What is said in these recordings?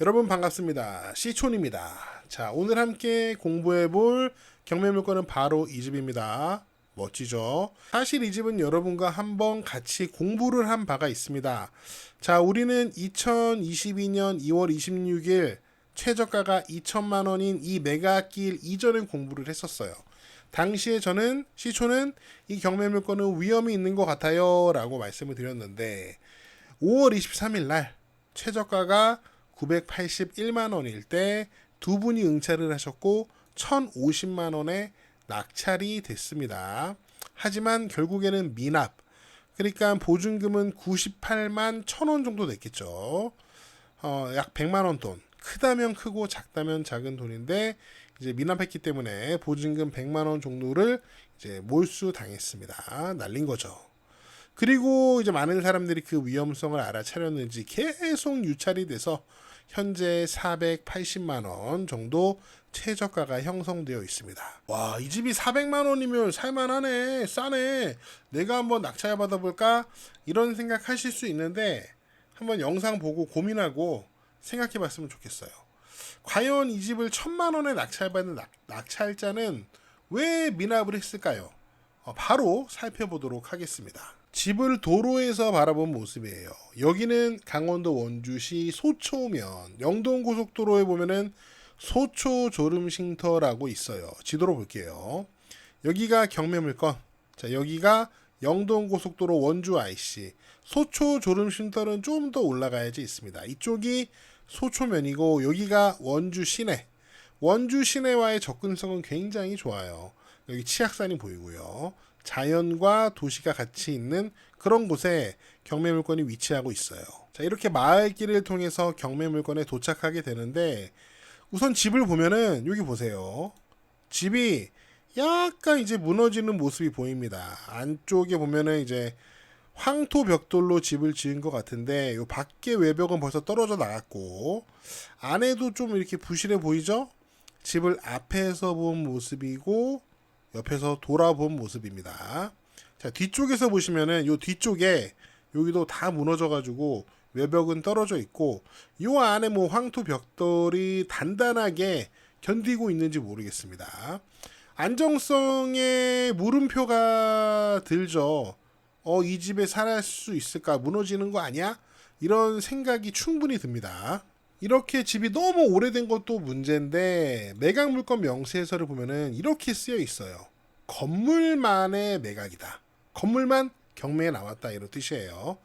여러분 반갑습니다. 시촌입니다. 자, 오늘 함께 공부해 볼 경매물건은 바로 이 집입니다. 멋지죠? 사실 이 집은 여러분과 한번 같이 공부를 한 바가 있습니다. 자, 우리는 2022년 2월 26일 최저가가 2천만 원인 이 매각길 이전에 공부를 했었어요. 당시에 저는 시초는 이 경매물건은 위험이 있는 것 같아요 라고 말씀을 드렸는데 5월 23일 날 최저가가 981만 원일 때 두 분이 응찰을 하셨고 1,050만 원에 낙찰이 됐습니다. 하지만 결국에는 미납, 그러니까 보증금은 98만 1,000원 정도 됐겠죠. 약 100만 원 돈. 크다면 크고 작다면 작은 돈인데 이제 미납했기 때문에 보증금 100만 원 정도를 이제 몰수당했습니다. 날린 거죠. 그리고 이제 많은 사람들이 그 위험성을 알아차렸는지 계속 유찰이 돼서 현재 480만 원 정도 최저가가 형성되어 있습니다. 와, 이 집이 400만 원이면 살만하네, 싸네, 내가 한번 낙찰 받아볼까? 이런 생각하실 수 있는데 한번 영상 보고 고민하고 생각해 봤으면 좋겠어요. 과연 이 집을 1,000만 원에 낙찰받는 낙찰자는 왜 미납을 했을까요? 바로 살펴보도록 하겠습니다. 집을 도로에서 바라본 모습이에요. 여기는 강원도 원주시 소초면 영동고속도로에 보면은 소초 졸음쉼터라고 있어요. 지도로 볼게요. 여기가 경매물건, 자 여기가 영동고속도로 원주 IC, 소초 졸음쉼터는 좀 더 올라가야지 있습니다. 이쪽이 소초면이고 여기가 원주 시내. 원주 시내와의 접근성은 굉장히 좋아요. 여기 치악산이 보이고요. 자연과 도시가 같이 있는 그런 곳에 경매물건이 위치하고 있어요. 자, 이렇게 마을길을 통해서 경매물건에 도착하게 되는데 우선 집을 보면은 여기 보세요. 집이 약간 이제 무너지는 모습이 보입니다. 안쪽에 보면은 이제 황토 벽돌로 집을 지은 것 같은데 요 밖에 외벽은 벌써 떨어져 나갔고 안에도 좀 이렇게 부실해 보이죠? 집을 앞에서 본 모습이고 옆에서 돌아본 모습입니다. 자, 뒤쪽에서 보시면은 요 뒤쪽에 여기도 다 무너져가지고 외벽은 떨어져 있고 요 안에 뭐 황토 벽돌이 단단하게 견디고 있는지 모르겠습니다. 안정성에 물음표가 들죠. 이 집에 살 수 있을까? 무너지는 거 아니야? 이런 생각이 충분히 듭니다. 이렇게 집이 너무 오래된 것도 문제인데 매각 물건 명세서를 보면은 이렇게 쓰여 있어요. 건물만의 매각이다. 건물만 경매에 나왔다 이런 뜻이에요.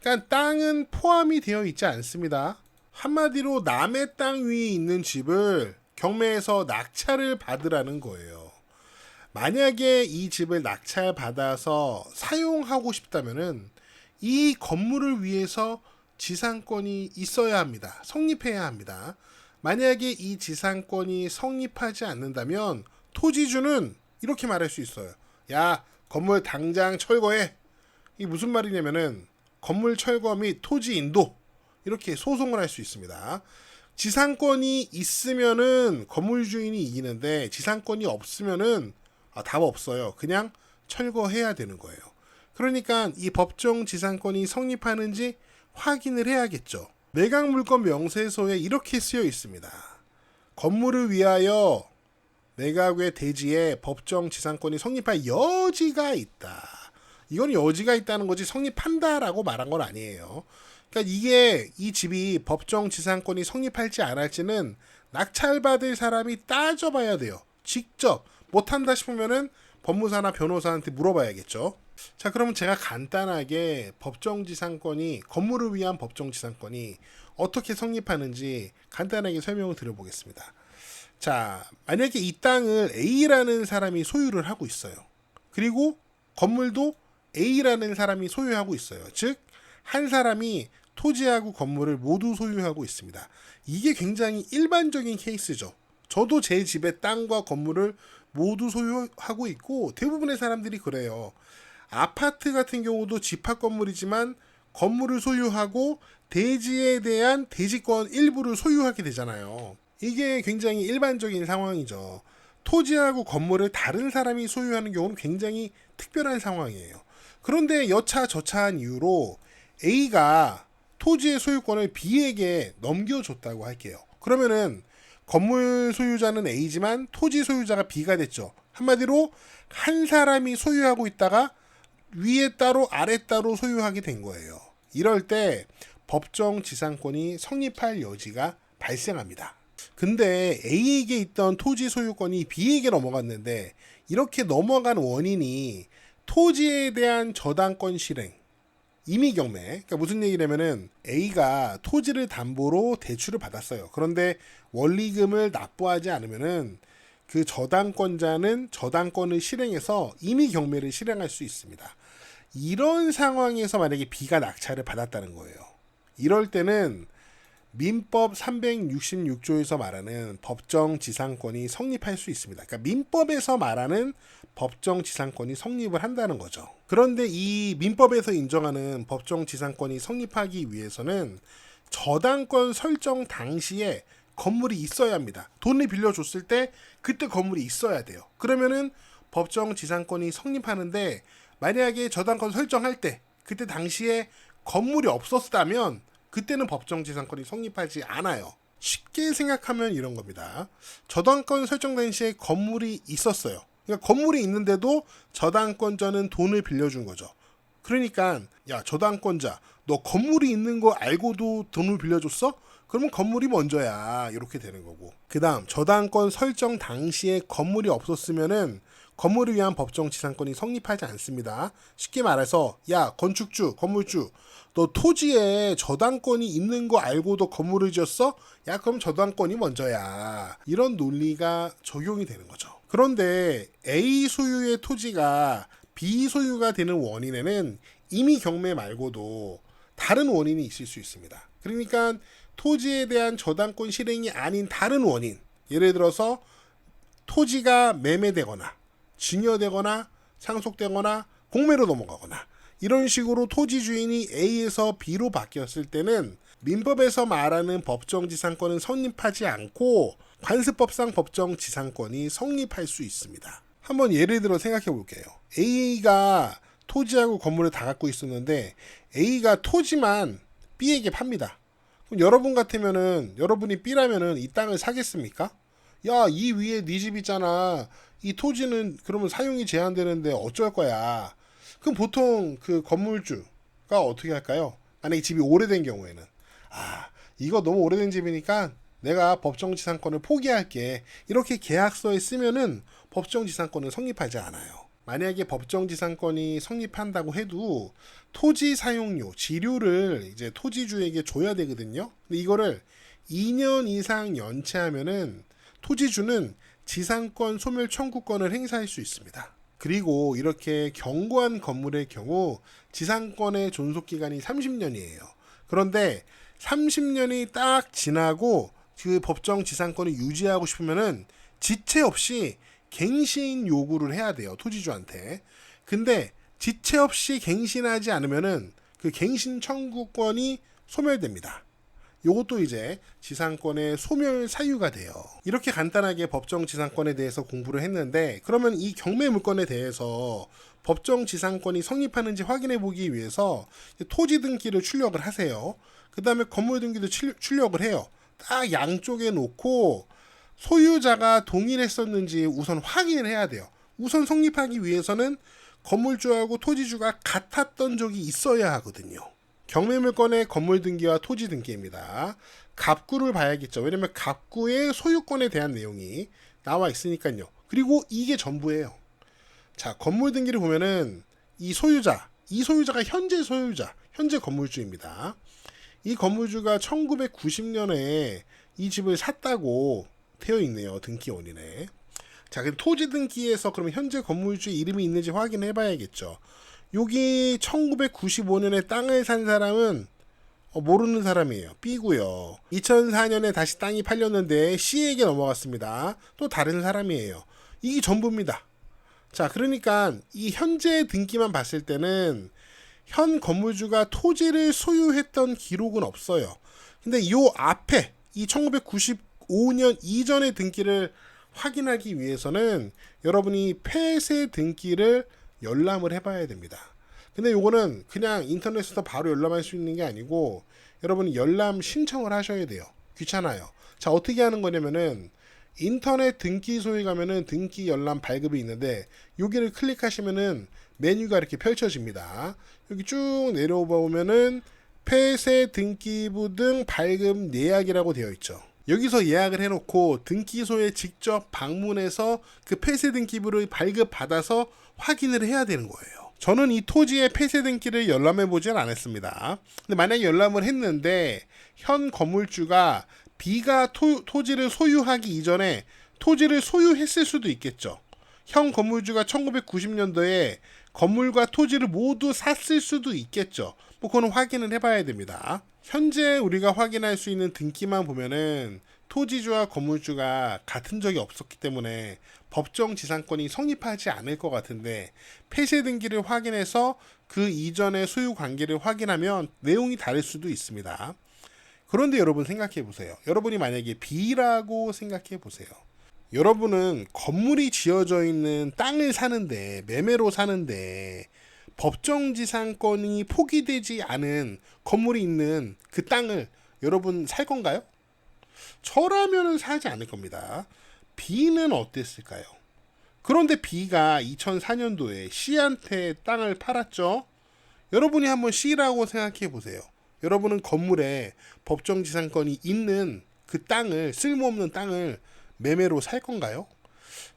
그러니까 땅은 포함이 되어 있지 않습니다. 한마디로 남의 땅 위에 있는 집을 경매에서 낙찰을 받으라는 거예요. 만약에 이 집을 낙찰 받아서 사용하고 싶다면은 이 건물을 위해서 지상권이 있어야 합니다. 성립해야 합니다. 만약에 이 지상권이 성립하지 않는다면 토지주는 이렇게 말할 수 있어요. 야, 건물 당장 철거해. 이게 무슨 말이냐면은 건물 철거 및 토지 인도 이렇게 소송을 할 수 있습니다. 지상권이 있으면은 건물 주인이 이기는데 지상권이 없으면은 답 없어요. 그냥 철거해야 되는 거예요. 그러니까 이 법정 지상권이 성립하는지 확인을 해야겠죠. 매각물건 명세서에 이렇게 쓰여 있습니다. 건물을 위하여 매각의 대지에 법정 지상권이 성립할 여지가 있다. 이건 여지가 있다는 거지 성립한다라고 말한 건 아니에요. 그러니까 이게 이 집이 법정 지상권이 성립할지 안 할지는 낙찰받을 사람이 따져봐야 돼요. 직접 못한다 싶으면은 법무사나 변호사한테 물어봐야겠죠. 자, 그러면 제가 간단하게 법정지상권이 건물을 위한 법정지상권이 어떻게 성립하는지 간단하게 설명을 드려보겠습니다. 자, 만약에 이 땅을 A라는 사람이 소유를 하고 있어요. 그리고 건물도 A라는 사람이 소유하고 있어요. 즉, 한 사람이 토지하고 건물을 모두 소유하고 있습니다. 이게 굉장히 일반적인 케이스죠. 저도 제 집의 땅과 건물을 모두 소유하고 있고 대부분의 사람들이 그래요. 아파트 같은 경우도 집합 건물이지만 건물을 소유하고 대지에 대한 대지권 일부를 소유하게 되잖아요. 이게 굉장히 일반적인 상황이죠. 토지하고 건물을 다른 사람이 소유하는 경우는 굉장히 특별한 상황이에요. 그런데 여차저차한 이유로 A가 토지의 소유권을 B에게 넘겨줬다고 할게요. 그러면은 건물 소유자는 A지만 토지 소유자가 B가 됐죠. 한마디로 한 사람이 소유하고 있다가 위에 따로 아래 따로 소유하게 된 거예요. 이럴 때 법정 지상권이 성립할 여지가 발생합니다. 근데 A에게 있던 토지 소유권이 B에게 넘어갔는데 이렇게 넘어간 원인이 토지에 대한 저당권 실행, 임의경매. 그러니까 무슨 얘기냐면은 A가 토지를 담보로 대출을 받았어요. 그런데 원리금을 납부하지 않으면은 그 저당권자는 저당권을 실행해서 임의경매를 실행할 수 있습니다. 이런 상황에서 만약에 B가 낙찰을 받았다는 거예요. 이럴 때는 민법 366조에서 말하는 법정지상권이 성립할 수 있습니다. 그러니까 민법에서 말하는 법정지상권이 성립을 한다는 거죠. 그런데 이 민법에서 인정하는 법정지상권이 성립하기 위해서는 저당권 설정 당시에 건물이 있어야 합니다. 돈을 빌려줬을 때 그때 건물이 있어야 돼요. 그러면은 법정지상권이 성립하는데 만약에 저당권 설정할 때 그때 당시에 건물이 없었다면 그때는 법정지상권이 성립하지 않아요. 쉽게 생각하면 이런 겁니다. 저당권 설정 당시에 건물이 있었어요. 그러니까 건물이 있는데도 저당권자는 돈을 빌려준 거죠. 그러니까 야 저당권자 너 건물이 있는 거 알고도 돈을 빌려줬어? 그러면 건물이 먼저야. 이렇게 되는 거고. 그 다음 저당권 설정 당시에 건물이 없었으면은 건물을 위한 법정지상권이 성립하지 않습니다. 쉽게 말해서 야 건축주, 건물주 너 토지에 저당권이 있는 거 알고도 건물을 지었어? 야 그럼 저당권이 먼저야. 이런 논리가 적용이 되는 거죠. 그런데 A 소유의 토지가 B 소유가 되는 원인에는 임의경매 말고도 다른 원인이 있을 수 있습니다. 그러니까 토지에 대한 저당권 실행이 아닌 다른 원인, 예를 들어서 토지가 매매되거나 증여되거나 상속되거나 공매로 넘어가거나 이런 식으로 토지 주인이 A에서 B로 바뀌었을 때는 민법에서 말하는 법정지상권은 성립하지 않고 관습법상 법정지상권이 성립할 수 있습니다. 한번 예를 들어 생각해 볼게요. A가 토지하고 건물을 다 갖고 있었는데 A가 토지만 B에게 팝니다. 그럼 여러분 같으면은 여러분이 B라면은 이 땅을 사겠습니까? 야, 이 위에 네 집 있잖아. 이 토지는 그러면 사용이 제한되는데 어쩔 거야. 그럼 보통 그 건물주가 어떻게 할까요? 만약에 집이 오래된 경우에는 이거 너무 오래된 집이니까 내가 법정지상권을 포기할게. 이렇게 계약서에 쓰면은 법정지상권은 성립하지 않아요. 만약에 법정지상권이 성립한다고 해도 토지 사용료, 지료를 이제 토지주에게 줘야 되거든요. 근데 이거를 2년 이상 연체하면은 토지주는 지상권 소멸 청구권을 행사할 수 있습니다. 그리고 이렇게 견고한 건물의 경우 지상권의 존속기간이 30년이에요. 그런데 30년이 딱 지나고 그 법정 지상권을 유지하고 싶으면은 지체 없이 갱신 요구를 해야 돼요. 토지주한테. 근데 지체 없이 갱신하지 않으면은 그 갱신 청구권이 소멸됩니다. 요것도 이제 지상권의 소멸 사유가 돼요. 이렇게 간단하게 법정 지상권에 대해서 공부를 했는데 그러면 이 경매 물건에 대해서 법정 지상권이 성립하는지 확인해 보기 위해서 토지 등기를 출력을 하세요. 그 다음에 건물 등기도 출력을 해요. 딱 양쪽에 놓고 소유자가 동일했었는지 우선 확인을 해야 돼요. 우선 성립하기 위해서는 건물주하고 토지주가 같았던 적이 있어야 하거든요. 경매물건의 건물 등기와 토지 등기입니다. 갑구를 봐야겠죠. 왜냐면 갑구의 소유권에 대한 내용이 나와 있으니까요. 그리고 이게 전부예요. 자, 건물 등기를 보면은 이 소유자가 현재 소유자, 현재 건물주입니다. 이 건물주가 1990년에 이 집을 샀다고 되어 있네요. 등기 원인에. 자, 그럼 토지 등기에서 그러면 현재 건물주의 이름이 있는지 확인해 봐야겠죠. 여기 1995년에 땅을 산 사람은 모르는 사람이에요. B고요. 2004년에 다시 땅이 팔렸는데 C에게 넘어갔습니다. 또 다른 사람이에요. 이게 전부입니다. 자, 그러니까 이 현재 등기만 봤을 때는 현 건물주가 토지를 소유했던 기록은 없어요. 근데 이 앞에 이 1995년 이전의 등기를 확인하기 위해서는 여러분이 폐쇄 등기를 열람을 해봐야 됩니다. 근데 요거는 그냥 인터넷에서 바로 열람할 수 있는 게 아니고 여러분이 열람 신청을 하셔야 돼요. 귀찮아요. 자, 어떻게 하는 거냐면은 인터넷 등기소에 가면은 등기 열람 발급이 있는데 여기를 클릭하시면은 메뉴가 이렇게 펼쳐집니다. 여기 쭉 내려오면은 폐쇄 등기부 등 발급 예약이라고 되어 있죠. 여기서 예약을 해놓고 등기소에 직접 방문해서 그 폐쇄 등기부를 발급받아서 확인을 해야 되는 거예요. 저는 이 토지의 폐쇄 등기를 열람해 보진 않았습니다. 근데 만약에 열람을 했는데 현 건물주가 B가 토지를 소유하기 이전에 토지를 소유했을 수도 있겠죠. 현 건물주가 1990년도에 건물과 토지를 모두 샀을 수도 있겠죠. 뭐 그거는 확인을 해봐야 됩니다. 현재 우리가 확인할 수 있는 등기만 보면은 토지주와 건물주가 같은 적이 없었기 때문에 법정 지상권이 성립하지 않을 것 같은데 폐쇄 등기를 확인해서 그 이전의 소유 관계를 확인하면 내용이 다를 수도 있습니다. 그런데 여러분 생각해 보세요. 여러분이 만약에 B라고 생각해 보세요. 여러분은 건물이 지어져 있는 땅을 사는데, 매매로 사는데 법정지상권이 포기되지 않은 건물이 있는 그 땅을 여러분 살 건가요? 저라면은 사지 않을 겁니다. B는 어땠을까요? 그런데 B가 2004년도에 C한테 땅을 팔았죠. 여러분이 한번 C라고 생각해 보세요. 여러분은 건물에 법정지상권이 있는 그 땅을, 쓸모없는 땅을 매매로 살 건가요?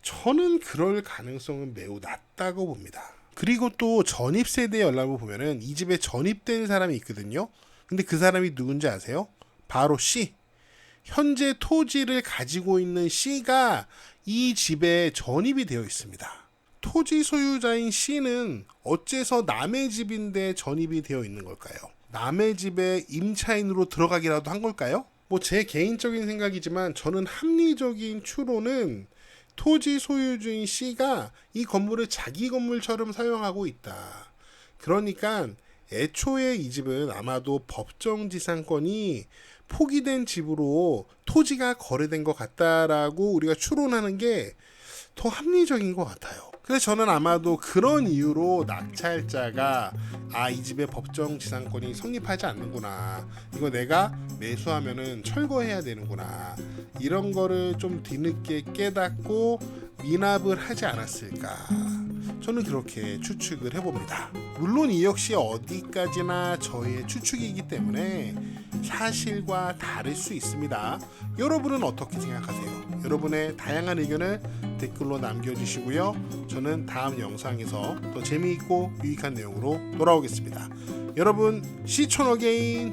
저는 그럴 가능성은 매우 낮다고 봅니다. 그리고 또 전입세대 열람을 보면은 이 집에 전입된 사람이 있거든요. 근데 그 사람이 누군지 아세요? 바로 C. 현재 토지를 가지고 있는 C가 이 집에 전입이 되어 있습니다. 토지 소유자인 C는 어째서 남의 집인데 전입이 되어 있는 걸까요? 남의 집에 임차인으로 들어가기라도 한 걸까요? 뭐 제 개인적인 생각이지만 저는 합리적인 추론은 토지 소유주인 C가 이 건물을 자기 건물처럼 사용하고 있다. 그러니까 애초에 이 집은 아마도 법정지상권이 포기된 집으로 토지가 거래된 것 같다라고 우리가 추론하는 게 더 합리적인 것 같아요. 그래서 저는 아마도 그런 이유로 낙찰자가 이 집의 법정지상권이 성립하지 않는구나, 이거 내가 매수하면은 철거해야 되는구나, 이런 거를 좀 뒤늦게 깨닫고 미납을 하지 않았을까, 저는 그렇게 추측을 해봅니다. 물론 이 역시 어디까지나 저의 추측이기 때문에 사실과 다를 수 있습니다. 여러분은 어떻게 생각하세요? 여러분의 다양한 의견을 댓글로 남겨주시고요. 저는 다음 영상에서 더 재미있고 유익한 내용으로 돌아오겠습니다. 여러분, 시촌 어게인.